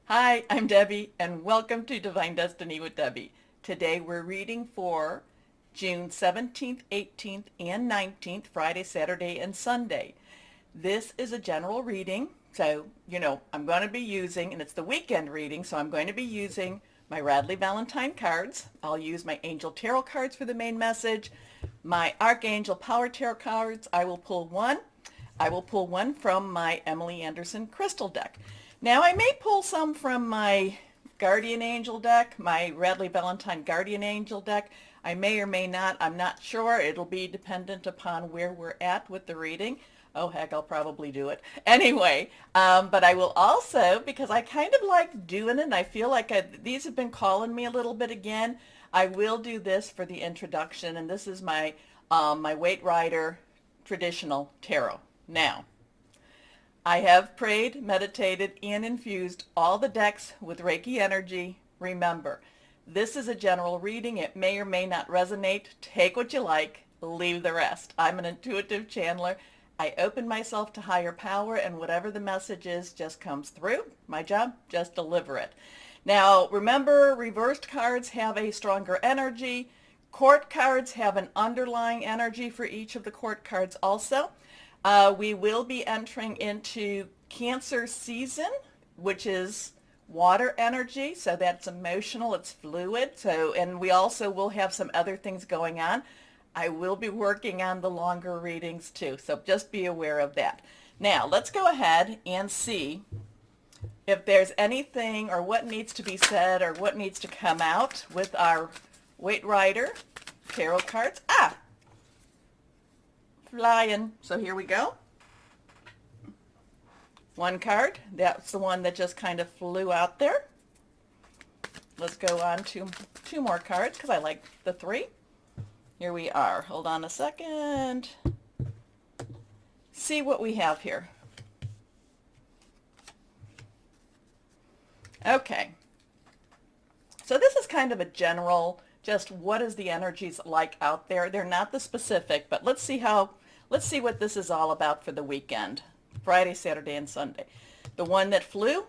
Hi, I'm Debbie, and welcome to Divine Destiny with Debbie. Today we're reading for June 17th, 18th, and 19th, Friday, Saturday, and Sunday. This is a general reading, so, I'm going to be using, and it's the weekend reading, so I'm going to be using my Radley Valentine cards. I'll use my Angel Tarot cards for the main message. My Archangel Power Tarot cards, I will pull one. I will pull one from my Emily Anderson crystal deck. Now I may pull some from my Guardian Angel deck, my Radley Valentine Guardian Angel deck. I may or may not. I'm not sure. It'll be dependent upon where we're at with the reading. Oh, heck, I'll probably do it. Anyway, but I will also, because I kind of like doing it, and I feel like these have been calling me a little bit again, I will do this for the introduction, and this is my Weight Rider traditional tarot. Now, I have prayed, meditated, and infused all the decks with Reiki energy. Remember, this is a general reading. It may or may not resonate. Take what you like, leave the rest. I'm an intuitive channeler. I open myself to higher power, and whatever the message is just comes through. My job, just deliver it. Now, remember, reversed cards have a stronger energy. Court cards have an underlying energy for each of the court cards also. We will be entering into Cancer season, which is water energy, so that's emotional, it's fluid. So, and we also will have some other things going on. I will be working on the longer readings too, so just be aware of that. Now, let's go ahead and see if there's anything or what needs to be said or what needs to come out with our Weight Rider tarot cards. Flying. So here we go. One card. That's the one that just kind of flew out there. Let's go on to two more cards because I like the three. Here we are. Hold on a second. See what we have here. Okay. So this is kind of a general, just what is the energies like out there. They're not the specific, but let's see what this is all about for the weekend. Friday, Saturday, and Sunday. The one that flew.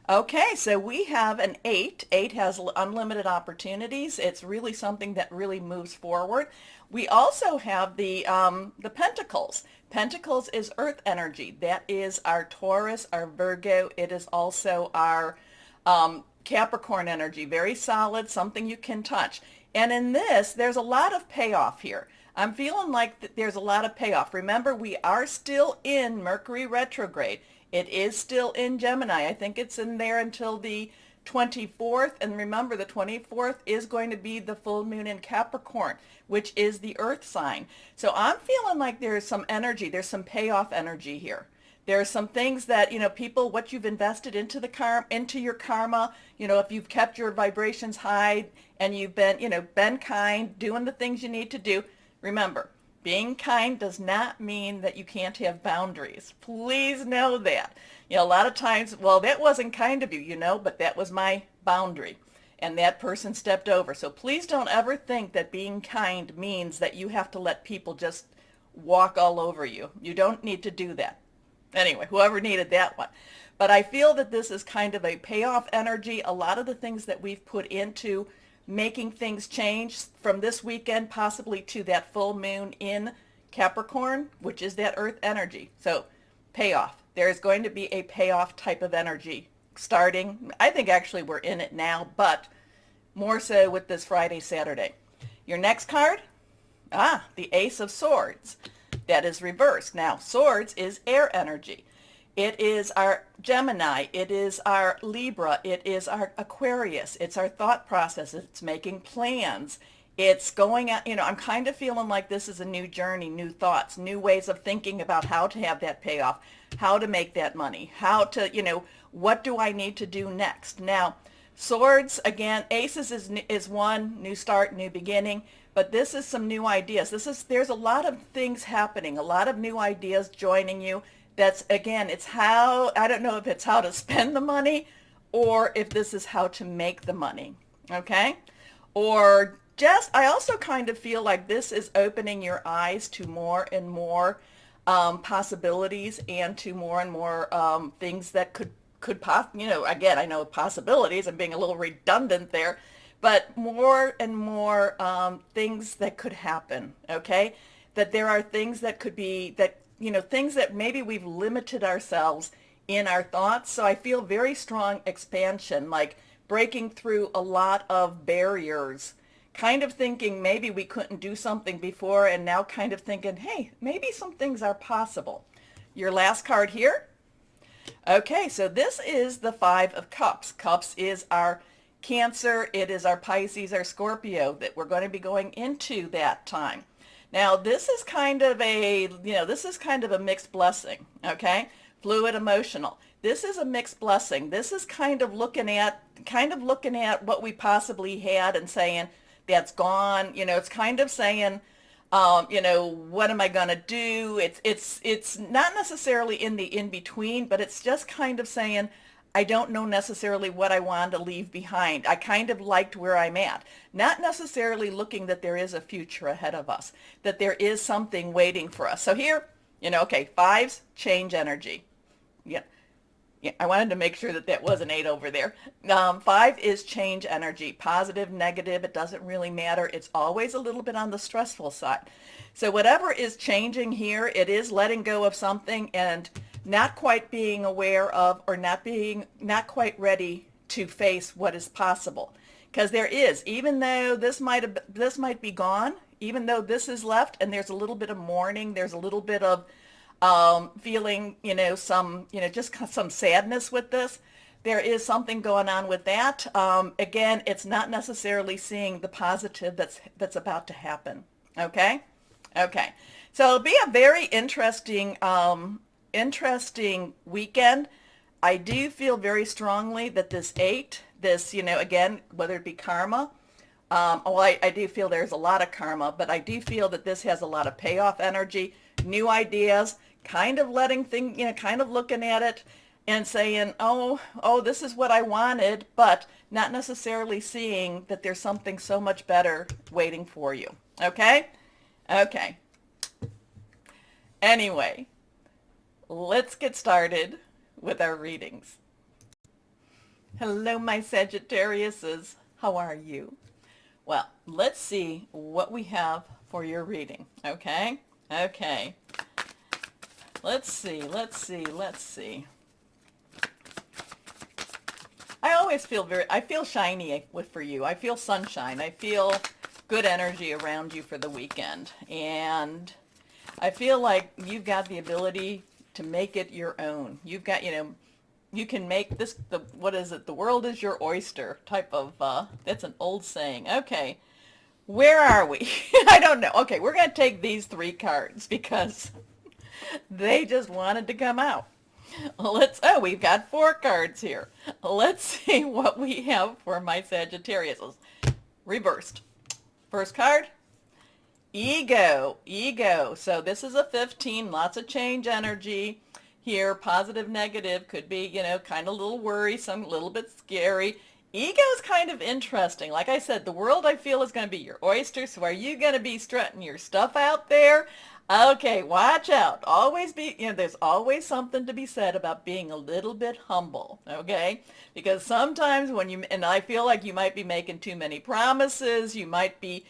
Okay, so we have an 8. 8 has unlimited opportunities. It's really something that really moves forward. We also have the Pentacles. Pentacles is earth energy. That is our Taurus, our Virgo. It is also our Capricorn energy. Very solid, something you can touch. And in this, there's a lot of payoff here. I'm feeling like there's a lot of payoff. Remember, we are still in Mercury retrograde. It is still in Gemini. I think it's in there until the 24th. And remember, the 24th is going to be the full moon in Capricorn, which is the earth sign. So I'm feeling like there's some energy. There's some payoff energy here. There are some things that, people, what you've invested into into your karma, if you've kept your vibrations high and you've been, been kind, doing the things you need to do. Remember, being kind does not mean that you can't have boundaries. Please know that. A lot of times, well, that wasn't kind of you, but that was my boundary. And that person stepped over. So please don't ever think that being kind means that you have to let people just walk all over you. You don't need to do that. Anyway, whoever needed that one. But I feel that this is kind of a payoff energy. A lot of the things that we've put into making things change from this weekend possibly to that full moon in Capricorn, which is that earth energy. So payoff. There's going to be a payoff type of energy starting. I think actually we're in it now, but more so with this Friday, Saturday. Your next card? The Ace of Swords. That is reversed. Now, swords is air energy. It is our Gemini. It is our Libra. It is our Aquarius. It's our thought process. It's making plans. It's going out, I'm kind of feeling like this is a new journey, new thoughts, new ways of thinking about how to have that payoff, how to make that money, how to, what do I need to do next? Now, swords, again, aces is one, new start, new beginning, but this is some new ideas. There's a lot of things happening, a lot of new ideas joining you. That's, again, I don't know if it's how to spend the money or if this is how to make the money, okay? Or I also kind of feel like this is opening your eyes to more and more possibilities and to more and more things that could again, I know possibilities, I'm being a little redundant there, but more and more things that could happen, okay? That there are things that could be, that, things that maybe we've limited ourselves in our thoughts. So I feel very strong expansion, like breaking through a lot of barriers, kind of thinking maybe we couldn't do something before, and now kind of thinking, hey, maybe some things are possible. Your last card here. Okay, so this is the Five of Cups. Cups is our Cancer, it is our Pisces, our Scorpio, that we're going to be going into that time. Now, this is kind of a mixed blessing, okay? Fluid emotional. This is a mixed blessing. This is kind of looking at what we possibly had and saying that's gone. It's kind of saying, what am I going to do? It's not necessarily in the in-between, but it's just kind of saying, I don't know necessarily what I want to leave behind. I kind of liked where I'm at. Not necessarily looking that there is a future ahead of us, that there is something waiting for us. So here, okay, fives, change energy. Yeah. Yeah, I wanted to make sure that that was an 8 over there. 5 is change energy, positive, negative, it doesn't really matter. It's always a little bit on the stressful side. So whatever is changing here, it is letting go of something and not quite being aware of, or not quite ready to face what is possible. Because there is, even though this might be gone, even though this is left, and there's a little bit of mourning, there's a little bit of feeling, just some sadness with this. There is something going on with that. Again, it's not necessarily seeing the positive that's about to happen. Okay? Okay. So it'll be a very interesting weekend. I do feel very strongly that this 8, again, whether it be karma, I do feel there's a lot of karma, but I do feel that this has a lot of payoff energy, new ideas, kind of letting things, kind of looking at it and saying, oh, this is what I wanted, but not necessarily seeing that there's something so much better waiting for you. Okay? Okay. Anyway, let's get started with our readings. Hello, my Sagittariuses. How are you? Well, let's see what we have for your reading. Okay? Okay. Let's see. I feel shiny for you. I feel sunshine. I feel good energy around you for the weekend. And I feel like you've got the ability to make it your own. You've got, you can make this, what is it? The world is your oyster type of, that's an old saying. Okay. Where are we? I don't know. Okay, we're going to take these 3 cards because they just wanted to come out. We've got 4 cards here. Let's see what we have for my Sagittarius. Reversed. First card, ego. So this is a 15, lots of change energy here. Positive, negative, could be, kind of a little worrisome, a little bit scary. Ego is kind of interesting. Like I said, the world I feel is going to be your oyster. So are you going to be strutting your stuff out there? Okay, watch out. Always be, there's always something to be said about being a little bit humble, okay? Because sometimes and I feel like you might be making too many promises. You might be,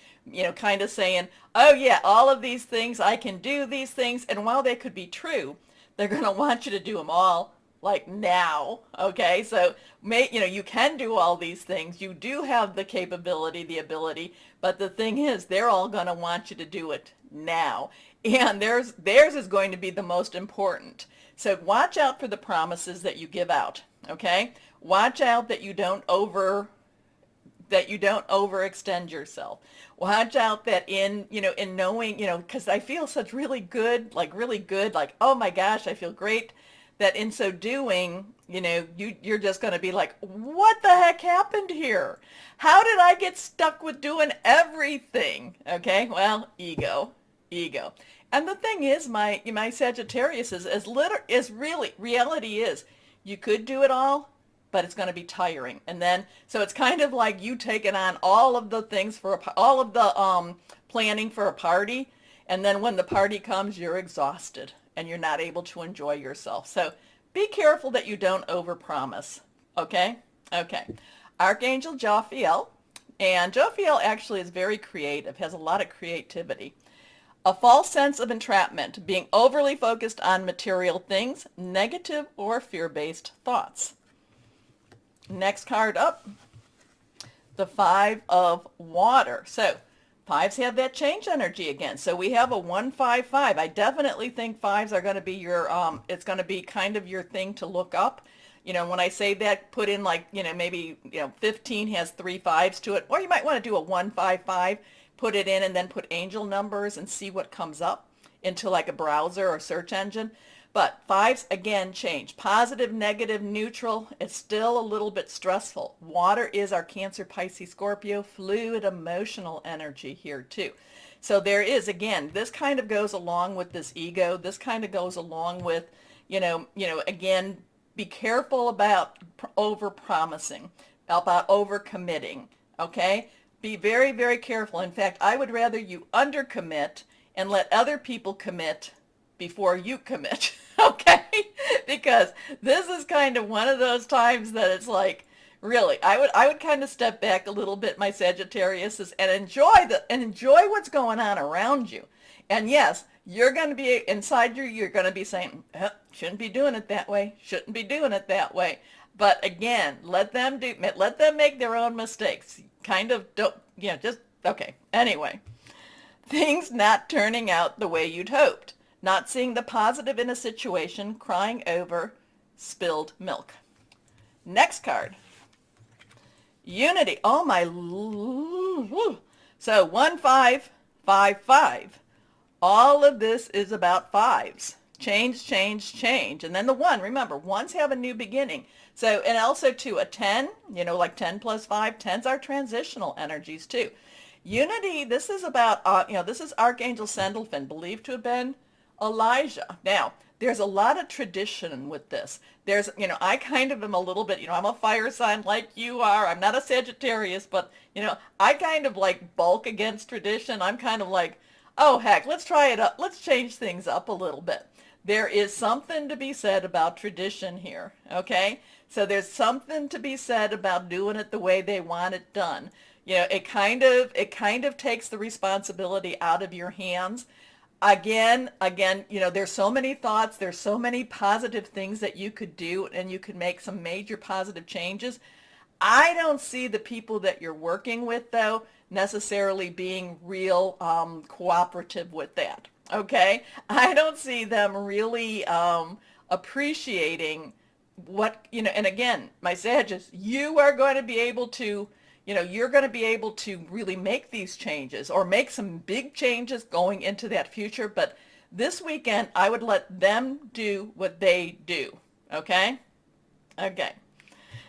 kind of saying, oh yeah, all of these things, I can do these things. And while they could be true, they're going to want you to do them all like now, okay? So, you can do all these things. You do have the capability, the ability, but the thing is, they're all going to want you to do it now. And theirs is going to be the most important. So watch out for the promises that you give out, okay? Watch out that you don't overextend yourself. Watch out that in knowing, because I feel such really good, like, oh my gosh, I feel great, that in so doing, you're just going to be like, what the heck happened here? How did I get stuck with doing everything? Okay, well, ego. And the thing is, my Sagittarius reality is, you could do it all, but it's going to be tiring. And then, so it's kind of like you taking on all of the things all of the planning for a party, and then when the party comes, you're exhausted and you're not able to enjoy yourself. So be careful that you don't overpromise. Okay? Okay. Archangel Jophiel. And Jophiel actually is very creative, has a lot of creativity. A false sense of entrapment, being overly focused on material things, negative or fear-based thoughts. Next card up, the Five of Water. So fives have that change energy again. So we have a 155. I definitely think fives are going to be your, it's going to be kind of your thing to look up. You know, when I say that, put in like, you know, maybe, 15 has 3 5s to it. Or you might want to do a 155, put it in and then put angel numbers and see what comes up into like a browser or search engine. But fives, again, change. Positive, negative, neutral. It's still a little bit stressful. Water is our Cancer, Pisces, Scorpio, fluid, emotional energy here too. So there is, again, this kind of goes along with this ego. This kind of goes along with, again, be careful about over-promising, about over-committing, okay? Be very, very careful. In fact, I would rather you undercommit and let other people commit before you commit, okay? Because this is kind of one of those times that it's like, really, I would kind of step back a little bit, my Sagittarius, and enjoy what's going on around you. And yes, you're going to be inside you're going to be saying, shouldn't be doing it that way, shouldn't be doing it that way. But again, let them make their own mistakes. Kind of don't, just, okay. Anyway, things not turning out the way you'd hoped. Not seeing the positive in a situation, crying over spilled milk. Next card. Unity. Oh my. So 1555. All of this is about fives. Change, change, change. And then the one, remember, ones have a new beginning. So, and also too, a 10, like 10 plus 5, 10's are transitional energies too. Unity, this is about, this is Archangel Sandalphon, believed to have been Elijah. Now, there's a lot of tradition with this. There's, I kind of am a little bit, I'm a fire sign like you are. I'm not a Sagittarius, but, I kind of like bulk against tradition. I'm kind of like, oh, heck, let's try it up. Let's change things up a little bit. There is something to be said about tradition here, okay? So there's something to be said about doing it the way they want it done. It kind of takes the responsibility out of your hands. Again, there's so many thoughts, there's so many positive things that you could do, and you could make some major positive changes. I don't see the people that you're working with, though, necessarily being real cooperative with that, okay? I don't see them really appreciating what, and again, my Sagittarius, you are going to be able to, you're going to be able to really make these changes or make some big changes going into that future. But this weekend, I would let them do what they do. Okay? Okay.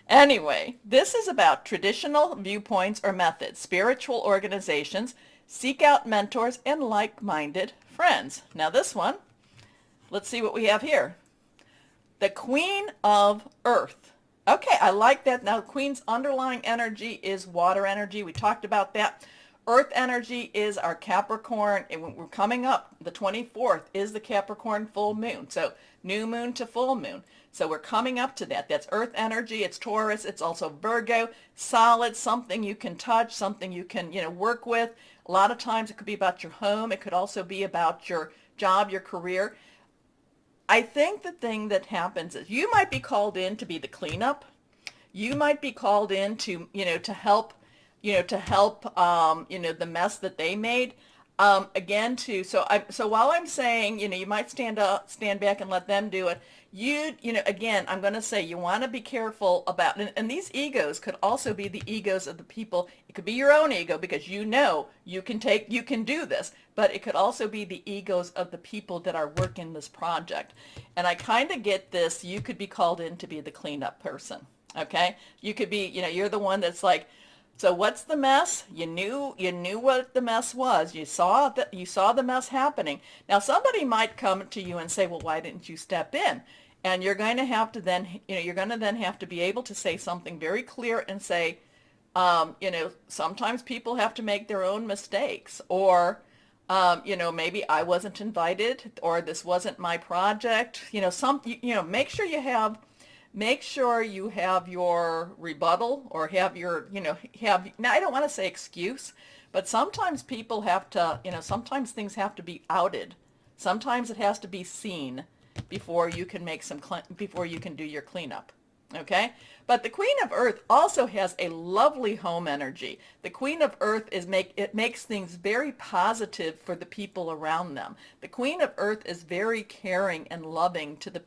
Anyway, this is about traditional viewpoints or methods, spiritual organizations, seek out mentors and like-minded friends. Now this one, let's see what we have here. The Queen of Earth. Okay, I like that. Now, Queen's underlying energy is water energy. We talked about that. Earth energy is our Capricorn, and we're coming up. The 24th is the Capricorn full moon. So new moon to full moon. So we're coming up to that. That's Earth energy. It's Taurus. It's also Virgo. Solid, something you can touch, something you can, work with. A lot of times it could be about your home. It could also be about your job, your career. I think the thing that happens is you might be called in to be the cleanup. You might be called in to, to help, the mess that they made. Again, so while I'm saying, you might stand back and let them do it. Again, I'm going to say you want to be careful about, and these egos could also be the egos of the people. It could be your own ego because you can do this, but it could also be the egos of the people that are working this project. And I kind of get this, you could be called in to be the cleanup person, okay? You could be, you're the one that's like, so what's the mess? You knew what the mess was. You saw the mess happening. Now somebody might come to you and say, well, why didn't you step in? And you're going to have to then, you're going to then have to be able to say something very clear and say, sometimes people have to make their own mistakes, or Maybe I wasn't invited or this wasn't my project. Make sure you have your rebuttal or have your, now I don't want to say excuse, but sometimes people have to, sometimes things have to be outed. Sometimes it has to be seen before you can before you can do your cleanup. Okay? But the Queen of Earth also has a lovely home energy. The Queen of Earth it makes things very positive for the people around them. The Queen of Earth is very caring and loving to the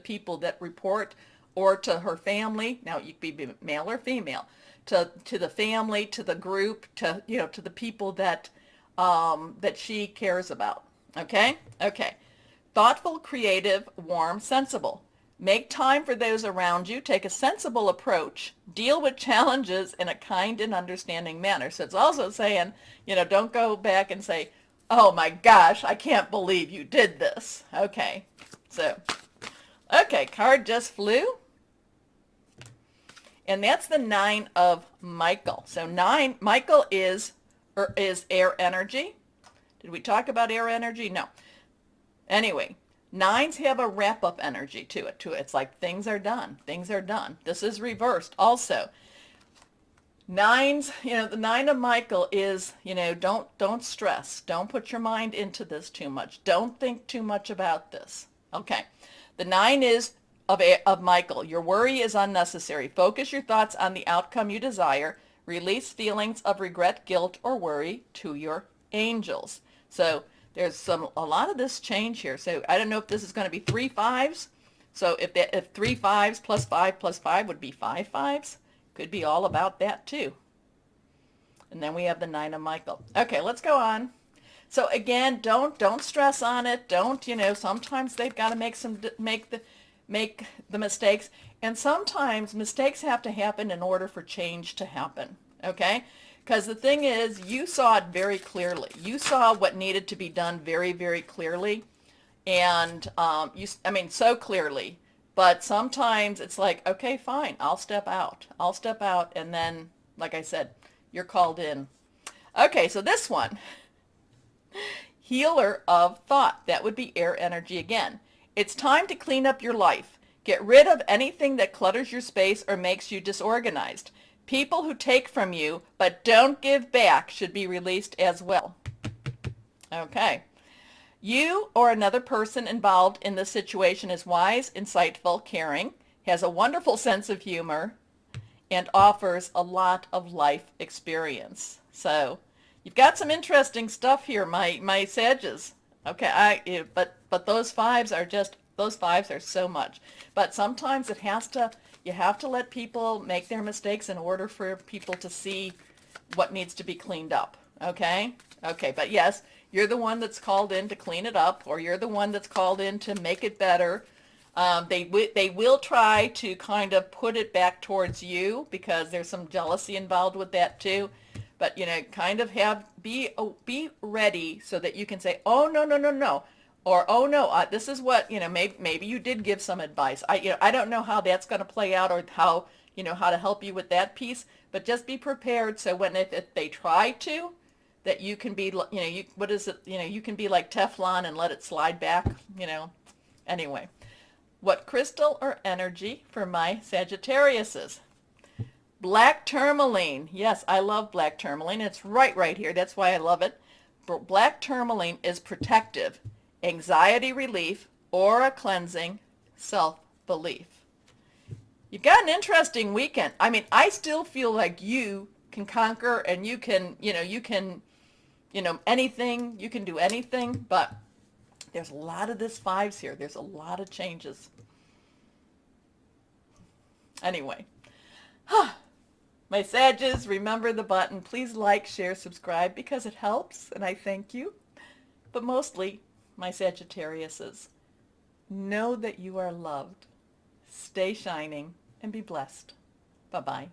people that report or to her family. Now you could be male or female. To the family, to the group, to the people that that she cares about. Okay? Okay. Thoughtful, creative, warm, sensible. Make time for those around you. Take a sensible approach. Deal with challenges in a kind and understanding manner. So it's also saying, don't go back and say, oh my gosh, I can't believe you did this. Okay. So, okay, card just flew. And that's the 9 of Michael. So Michael is air energy. Did we talk about air energy? No. Anyway, 9s have a wrap-up energy to it. It's like things are done. Things are done. This is reversed also. 9s, the 9 of Michael is, don't stress. Don't put your mind into this too much. Don't think too much about this. Okay. The 9 is of Michael. Your worry is unnecessary. Focus your thoughts on the outcome you desire. Release feelings of regret, guilt, or worry to your angels. So there's a lot of this change here. So I don't know if this is going to be 3 5s. So if 3 5s plus 5 would be 5 5s, could be all about that too. And then we have the 9 of Michael. Okay, let's go on. So again, don't stress on it. Don't, sometimes they've got to make the mistakes, and sometimes mistakes have to happen in order for change to happen. Okay? Because the thing is, you saw it very clearly. You saw what needed to be done very, very clearly. And, so clearly. But sometimes it's like, okay, fine, I'll step out. I'll step out. And then, like I said, you're called in. Okay, so this one, healer of thought. That would be air energy again. It's time to clean up your life. Get rid of anything that clutters your space or makes you disorganized. People who take from you but don't give back should be released as well. Okay. You or another person involved in this situation is wise, insightful, caring, has a wonderful sense of humor, and offers a lot of life experience. So you've got some interesting stuff here, my Sages. Okay, but those 5s are so much. But sometimes you have to let people make their mistakes in order for people to see what needs to be cleaned up. Okay? Okay, but yes, you're the one that's called in to clean it up, or you're the one that's called in to make it better. They will try to kind of put it back towards you because there's some jealousy involved with that too. But, kind of be ready so that you can say, oh, no, no, no, no. Or, oh, no, this is what, maybe you did give some advice. I don't know how that's going to play out or how to help you with that piece. But just be prepared so if they try to, that you can be, you can be like Teflon and let it slide back, Anyway, what crystal or energy for my Sagittariuses? Black tourmaline. Yes, I love black tourmaline. It's right here. That's why I love it. Black tourmaline is protective, anxiety relief, aura cleansing, self-belief. You've got an interesting weekend. I still feel like you can conquer and you can anything. You can do anything, but there's a lot of this 5s here. There's a lot of changes. Anyway. My Sages, remember the button. Please like, share, subscribe because it helps, and I thank you. But mostly, my Sagittariuses, know that you are loved. Stay shining and be blessed. Bye-bye.